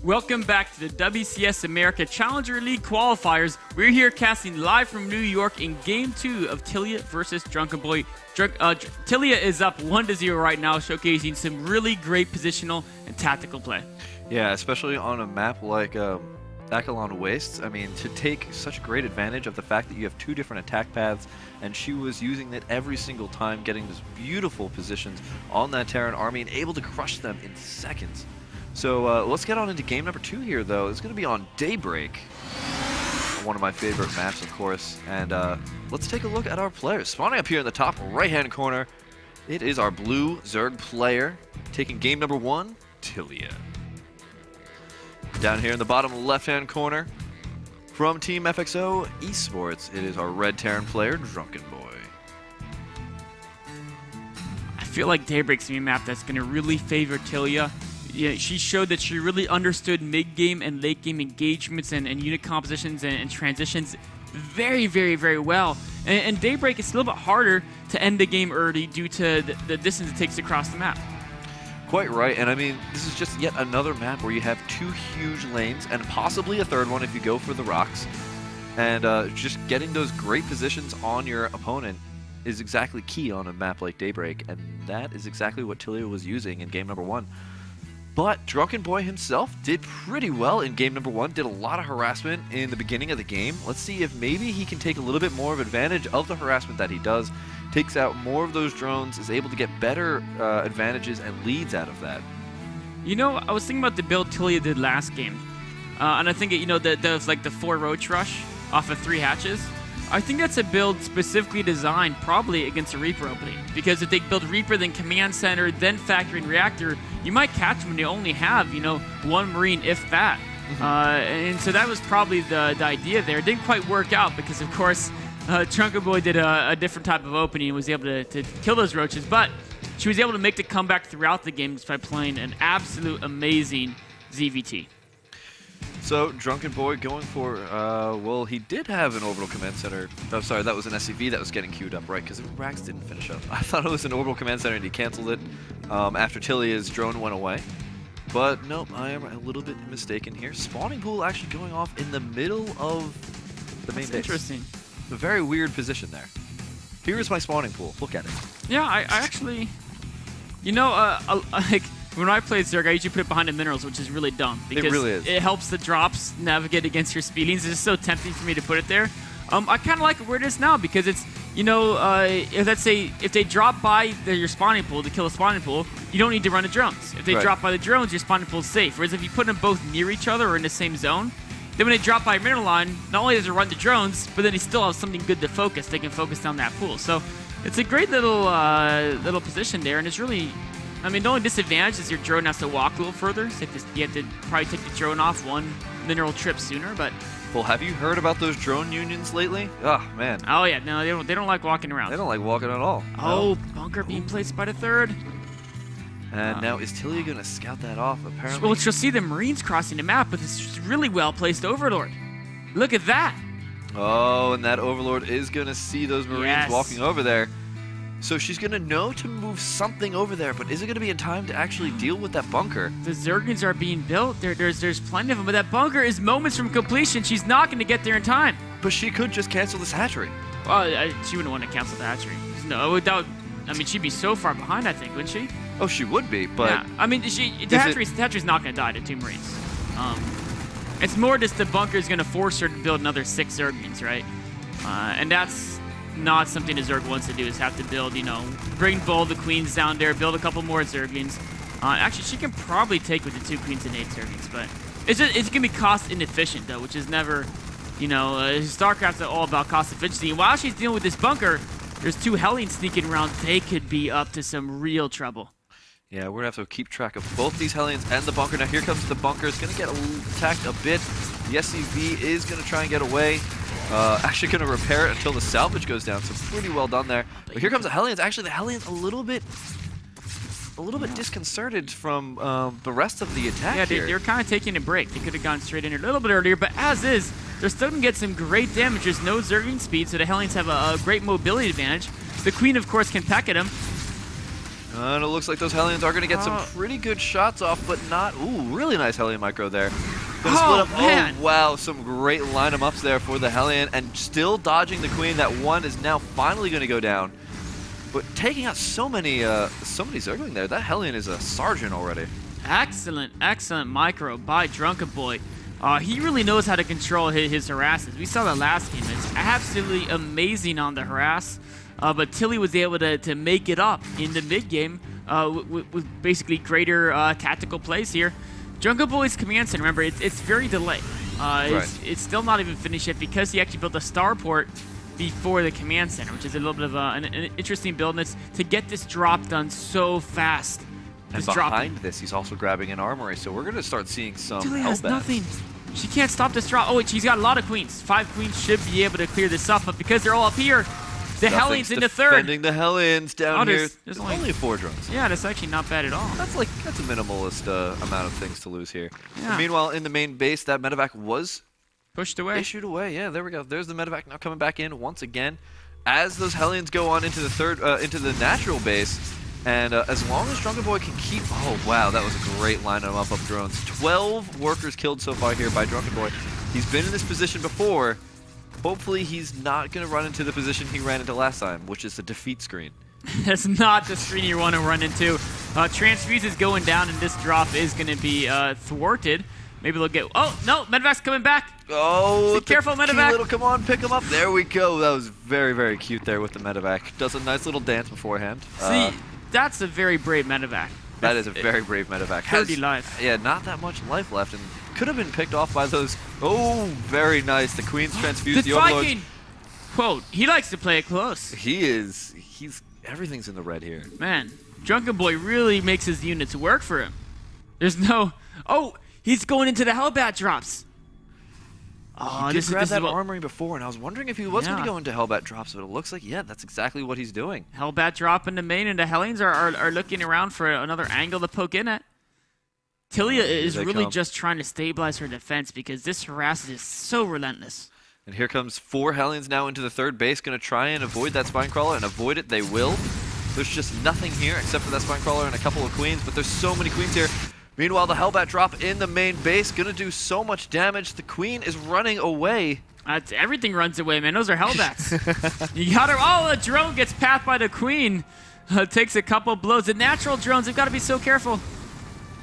Welcome back to the WCS America Challenger League qualifiers. We're here casting live from New York in Game 2 of Tilea versus Drunkenboi. Tilea is up 1-0 right now, showcasing some really great positional and tactical play. Yeah, especially on a map like Akalon Wastes. I mean, to take such great advantage of the fact that you have two different attack paths, and she was using it every single time, getting these beautiful positions on that Terran army and able to crush them in seconds. So let's get on into game number 2 here, though. It's going to be on Daybreak, one of my favorite maps, of course. And let's take a look at our players. Spawning up here in the top right-hand corner, it is our blue Zerg player, taking game number 1, Tilea. Down here in the bottom left-hand corner, from Team FXO Esports, it is our red Terran player, Drunkenboi. I feel like Daybreak's going to be a map that's going to really favor Tilea. Yeah, she showed that she really understood mid-game and late-game engagements and unit compositions and transitions very, very, very well. And Daybreak is a little bit harder to end the game early due to the distance it takes across the map. Quite right, and I mean, this is just yet another map where you have two huge lanes and possibly a third one if you go for the rocks. And just getting those great positions on your opponent is exactly key on a map like Daybreak, and that is exactly what Tilea was using in game number 1. But Drunkenboi himself did pretty well in game number 1, did a lot of harassment in the beginning of the game. Let's see if maybe he can take a little bit more of advantage of the harassment that he does, takes out more of those drones, is able to get better advantages and leads out of that. You know, I was thinking about the build Tilea did last game, and I think, you know, that was like the 4 roach rush off of 3 hatches. I think that's a build specifically designed probably against a Reaper opening, because if they build Reaper, then Command Center, then Factory and Reactor, you might catch them when you only have, you know, 1 Marine, if that. And so that was probably the idea there. It didn't quite work out because, of course, Drunkenboi did a different type of opening and was able to kill those roaches, but she was able to make the comeback throughout the game just by playing an absolute amazing ZVT. So, Drunkenboi going for, well, he did have an Orbital Command Center. Oh, sorry, that was an SCV that was getting queued up, right? Because Rax didn't finish up. I thought it was an Orbital Command Center and he canceled it after Tilea's drone went away. But, nope, I am a little bit mistaken here. Spawning pool actually going off in the middle of the main base. Interesting. A very weird position there. Here is my spawning pool. Look at it. Yeah, I actually, you know, like, when I play Zerg, I usually put it behind the minerals, which is really dumb. Because it really is. It helps the drops navigate against your speedings. It's just so tempting for me to put it there. I kind of like it where it is now because it's, you know, let's say if they drop by your spawning pool to kill a spawning pool, you don't need to run the drones. If they drop by the drones, your spawning pool is safe. Whereas if you put them both near each other or in the same zone, then when they drop by a mineral line, not only does it run the drones, but then they still have something good to focus. They can focus down that pool. So it's a great little little position there, and it's really, I mean, the only disadvantage is your drone has to walk a little further. So you have to probably take the drone off 1 mineral trip sooner, but... Well, have you heard about those drone unions lately? Oh, man. Oh, yeah. No, they don't like walking around. They don't like walking at all. Oh, bunker being placed by the 3rd. And now, is Tilea going to scout that off, apparently? Well, she'll see the Marines crossing the map with this really well-placed Overlord. Look at that. Oh, and that Overlord is going to see those Marines walking over there. So she's going to know to move something over there, but is it going to be in time to actually deal with that bunker? The Zergans are being built. There's plenty of them, but that bunker is moments from completion. She's not going to get there in time. But she could just cancel this hatchery. Well, she wouldn't want to cancel the hatchery. No, without... I mean, she'd be so far behind, I think, wouldn't she? Oh, she would be, but... Yeah, I mean, the hatchery's not going to die to 2 Marines. It's more just the bunker is going to force her to build another 6 Zerglings, right? And that's not something a Zerg wants to do, is have to build, you know, bring both the Queens down there, build a couple more Zerglings. Actually, she can probably take with the 2 Queens and 8 Zerglings, but it's going to be cost inefficient, though, which is never, you know, Starcraft's all about cost efficiency. And while she's dealing with this bunker, there's 2 Hellions sneaking around. They could be up to some real trouble. Yeah, we're going to have to keep track of both these Hellions and the bunker. Now, here comes the bunker. It's going to get attacked a bit. The SCV is going to try and get away. Actually going to repair it until the salvage goes down, so pretty well done there. But here comes the Hellions. Actually, the Hellions a little bit disconcerted from the rest of the attack. Yeah, they were kind of taking a break. They could have gone straight in a little bit earlier, but as is, they're still going to get some great damage. There's no Zergling speed, so the Hellions have a great mobility advantage. The Queen, of course, can peck at them. And it looks like those Hellions are going to get some pretty good shots off, but not... Ooh, really nice Hellion micro there. Gonna split up. Man. Oh, wow, some great line-em-ups there for the Hellion, and still dodging the Queen. That one is now finally going to go down. But taking out so many Zergling there. That Hellion is a sergeant already. Excellent, excellent micro by Drunkenboi. He really knows how to control his harasses. We saw that last game. It's absolutely amazing on the harass. But Tilea was able to make it up in the mid-game with basically greater tactical plays here. Drunkenboi's command center, remember, it's very delayed. It's still not even finished yet because he actually built a starport before the command center, which is a little bit of an interesting build. And it's to get this drop done so fast. And behind this, he's also grabbing an armory, so we're going to start seeing some Tilea has nothing. She can't stop this drop. Oh, wait, she's got a lot of queens. 5 queens should be able to clear this up, but because they're all up here, the Hellions in the third. Defending the Hellions down here. There's only 4 drones. Yeah, that's actually not bad at all. That's a minimalist amount of things to lose here. Yeah. Meanwhile, in the main base, that medevac was pushed away. Issued away. Yeah, there we go. There's the medevac now coming back in once again. As those Hellions go on into the into the natural base, and as long as Drunkenboi can keep... Oh, wow, that was a great line-up of drones. 12 workers killed so far here by Drunkenboi. He's been in this position before. Hopefully he's not going to run into the position he ran into last time, which is the defeat screen. That's not the screen you want to run into. Transfuse is going down, and this drop is going to be thwarted. Maybe they'll get... Oh, no, medevac's coming back. Oh, be careful, medevac. Little, come on, pick him up. There we go. That was very, very cute there with the medevac. Does a nice little dance beforehand. See, that's a very brave medevac. That is a very brave medevac. 30 life. Yeah, not that much life left, and could have been picked off by those... Oh, very nice. The Queen's transfused the Overlord. Viking! Quote, he likes to play it close. He's... Everything's in the red here. Man, Drunkenboi really makes his units work for him. There's no... Oh, he's going into the Hellbat drops. Oh, he did grab that armory before, and I was wondering if he was going to go into Hellbat drops, but it looks like, yeah, that's exactly what he's doing. Hellbat drop in the main, and the Hellions are looking around for another angle to poke in at. Tilea is really just trying to stabilize her defense because this harass is so relentless. And here comes 4 Hellions now into the third base, going to try and avoid that Spine Crawler, and avoid it they will. There's just nothing here except for that Spine Crawler and a couple of Queens, but there's so many Queens here. Meanwhile, the Hellbat drop in the main base, going to do so much damage. The Queen is running away. Everything runs away, man. Those are Hellbats. You got her. Oh, the drone gets pathed by the Queen. Takes a couple blows. The natural drones, they've got to be so careful.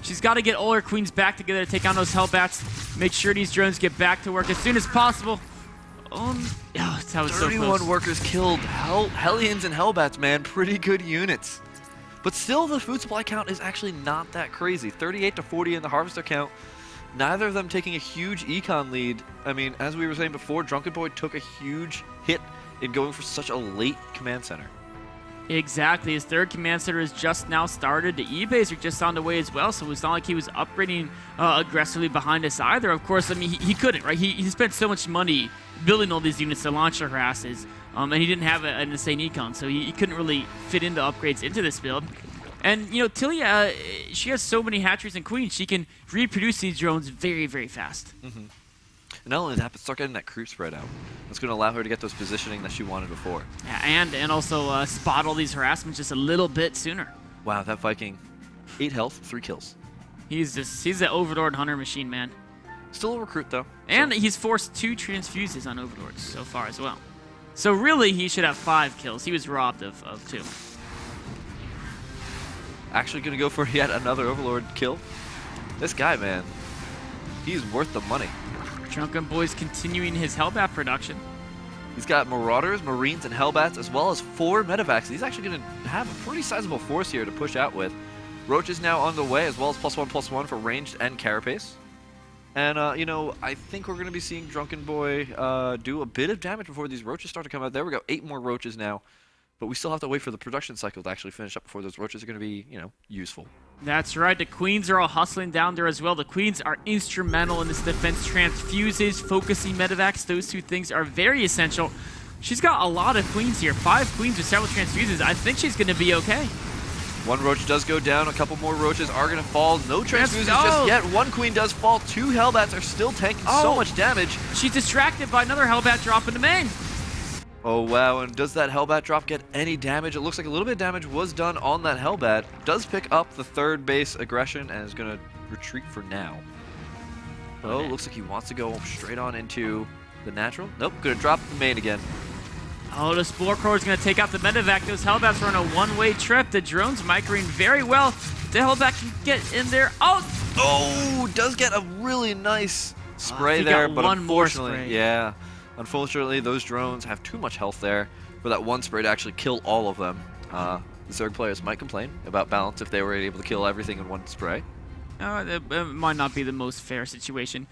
She's got to get all her Queens back together to take on those Hellbats. Make sure these drones get back to work as soon as possible. Oh, that was so close. 31 workers killed. Hellions and Hellbats, man. Pretty good units. But still, the food supply count is actually not that crazy. 38 to 40 in the harvester count. Neither of them taking a huge econ lead. I mean, as we were saying before, Drunkenboi took a huge hit in going for such a late command center. Exactly. His third command center is just now started. The E-Bays are just on the way as well, so it's not like he was upgrading aggressively behind us either. Of course, I mean, he couldn't, right? He spent so much money building all these units to launch the harasses, and he didn't have an insane econ, so he couldn't really fit into upgrades into this build. And, you know, Tilea, she has so many hatcheries and queens, she can reproduce these drones very, very fast. And not only that, but start getting that creep spread out. That's going to allow her to get those positioning that she wanted before. Yeah, and also spot all these harassments just a little bit sooner. Wow, that Viking, 8 health, 3 kills. He's the Overlord Hunter machine, man. Still a recruit, though. And he's forced 2 transfuses on Overlords so far as well. So really, he should have 5 kills. He was robbed of 2. Actually going to go for yet another Overlord kill. This guy, man, he's worth the money. Drunkenboi's continuing his Hellbat production. He's got Marauders, Marines, and Hellbats, as well as 4 medevacs. He's actually going to have a pretty sizable force here to push out with. Roach is now on the way, as well as +1/+1 for ranged and carapace. And, you know, I think we're going to be seeing Drunkenboi do a bit of damage before these Roaches start to come out. There we go, 8 more Roaches now. But we still have to wait for the production cycle to actually finish up before those Roaches are going to be, you know, useful. That's right. The Queens are all hustling down there as well. The Queens are instrumental in this defense. Transfuses, focusing medevacs, those 2 things are very essential. She's got a lot of Queens here. 5 Queens with several transfuses. I think she's going to be okay. 1 Roach does go down. A couple more Roaches are going to fall. No transfuses just yet. 1 Queen does fall. 2 Hellbats are still tanking so much damage. She's distracted by another Hellbat drop in the main. Oh wow, and does that Hellbat drop get any damage? It looks like a little bit of damage was done on that Hellbat. Does pick up the third base aggression and is going to retreat for now. Oh, looks like he wants to go straight on into the natural. Nope, going to drop the main again. Oh, the Spore Crawler is going to take out the Medevac. Those Hellbats are on a one-way trip. The drones microing very well. The Hellbat can get in there. Oh, does get a really nice spray there, but unfortunately, yeah. Unfortunately, those drones have too much health there for that one spray to actually kill all of them. The Zerg players might complain about balance if they were able to kill everything in one spray. It might not be the most fair situation.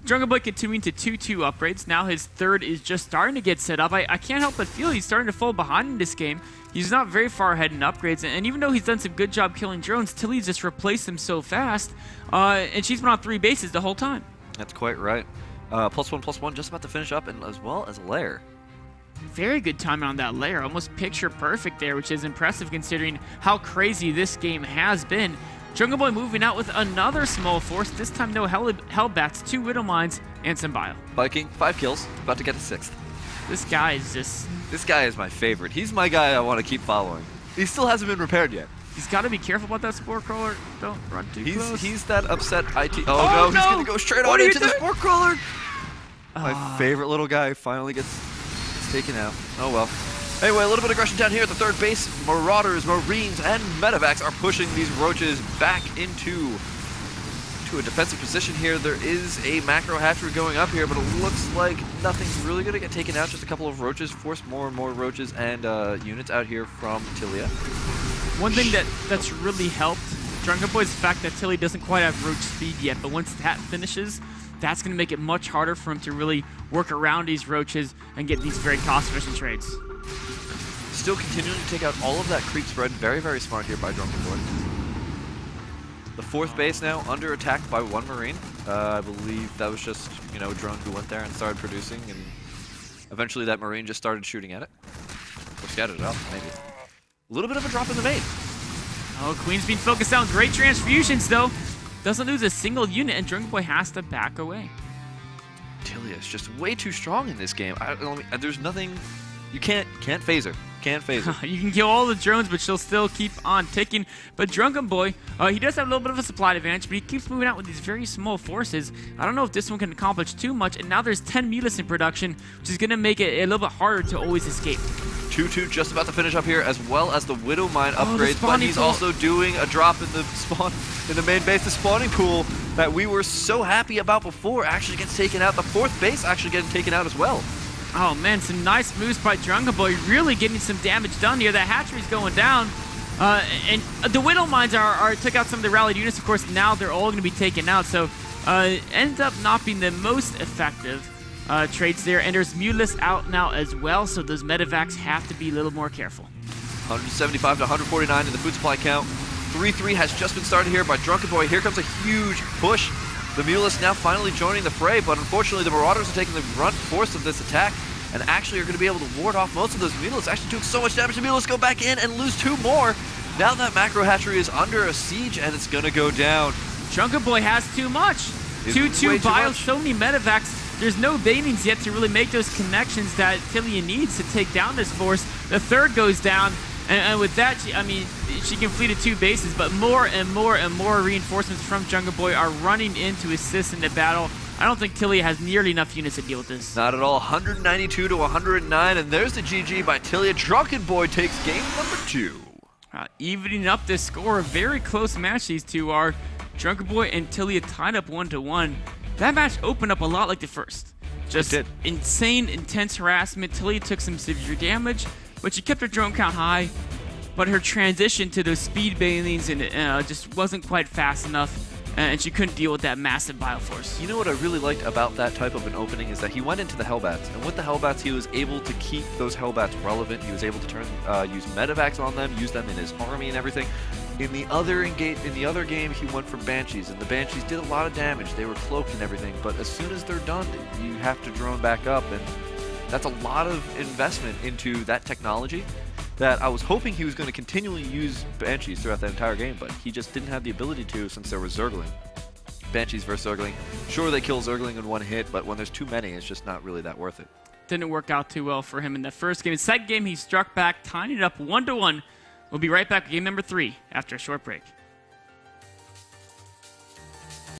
Drunkenboi continuing to 2-2 upgrades. Now his third is just starting to get set up. I can't help but feel he's starting to fall behind in this game. He's not very far ahead in upgrades, and even though he's done some good job killing drones, Tilea's just replaced him so fast, and she's been on 3 bases the whole time. That's quite right. +1/+1 just about to finish up, and as well as a lair. Very good timing on that lair, almost picture perfect there, which is impressive considering how crazy this game has been. Drunkenboi moving out with another small force, this time no Hellbats, 2 Widow Mines, and some bio. Viking, 5 kills, about to get a 6th. This guy is just... This guy is my favorite. He's my guy I want to keep following. He still hasn't been repaired yet. He's got to be careful about that Spore Crawler. Don't run too close. He's that upset IT. Oh, no, he's going to go straight on into the Spore Crawler. My favorite little guy finally gets taken out. Oh, well. Anyway, a little bit of aggression down here at the third base. Marauders, Marines, and Medevacs are pushing these roaches back into a defensive position here. There is a macro hatchery going up here, but it looks like nothing's really going to get taken out. Just a couple of roaches. Force more and more roaches and units out here from Tilea. One thing that's really helped Drunkenboi is the fact that Tilea doesn't quite have roach speed yet, but once that finishes, that's going to make it much harder for him to really work around these roaches and get these very cost-efficient trades. Still continuing to take out all of that creep spread. Very, very smart here by Drunkenboi. The fourth base now under attack by 1 Marine. I believe that was just, a drone who went there and started producing, and eventually that Marine just started shooting at it. Or scattered it up, maybe. A little bit of a drop in the main. Oh, Queen's being focused on great transfusions, though. Doesn't lose a single unit, and Drunkenboi has to back away. Tilea is just way too strong in this game. There's nothing... You can't phase her. Can't phase her. You can kill all the drones, but she'll still keep on ticking. But Drunkenboi, he does have a little bit of a supply advantage, but he keeps moving out with these very small forces. I don't know if this one can accomplish too much, and now there's 10 Mulas in production, which is going to make it a little bit harder to always escape. 2-2 just about to finish up here, as well as the Widow Mine upgrades, but he's also doing a drop in the main base. The spawning pool that we were so happy about before actually gets taken out. The fourth base actually getting taken out as well. Oh man, some nice moves by Drunkenboi, really getting some damage done here. That hatchery's going down. And the Widow Mines took out some of the rallied units. Of course, now they're all going to be taken out. So ends up not being the most effective trades there. And there's Mulas out now as well. So those Medevacs have to be a little more careful. 175 to 149 in the food supply count. 3-3 has just been started here by Drunkenboi. Here comes a huge push. The Mulas now finally joining the fray, but unfortunately the Marauders are taking the brunt force of this attack and actually are going to be able to ward off most of those Mulas. Actually doing so much damage. The Mulas go back in and lose 2 more. Now that macro hatchery is under a siege and it's going to go down. Drunkenboi has too much. 2-2 bio, so many Medevacs. There's no banings yet to really make those connections that Tilea needs to take down this force. The third goes down, and with that, she can flee to 2 bases, but more and more and more reinforcements from Drunkenboi are running in to assist in the battle. I don't think Tilea has nearly enough units to deal with this. Not at all. 192 to 109, and there's the GG by Tilea. Drunkenboi takes game number 2. Evening up this score, a very close match these two are. Drunkenboi and Tilea tied up 1-1. That match opened up a lot like the first. Just insane, intense harassment. Tilea took some severe damage, but she kept her drone count high. But her transition to those speed banelings just wasn't quite fast enough, and she couldn't deal with that massive bioforce. You know what I really liked about that type of an opening is that he went into the Hellbats, and with the Hellbats he was able to keep those Hellbats relevant. He was able to use Medevacs on them, use them in his army and everything. In the other game, he went for Banshees, and the Banshees did a lot of damage. They were cloaked and everything, but as soon as they're done, you have to drone back up, and that's a lot of investment into that technology that I was hoping he was going to continually use Banshees throughout that entire game, but he just didn't have the ability to since there was Zergling. Banshees versus Zergling. Sure, they kill Zergling in one hit, but when there's too many, it's just not really that worth it. didn't work out too well for him in that first game. In the second game, he struck back, tying it up 1-1. We'll be right back with game number 3 after a short break.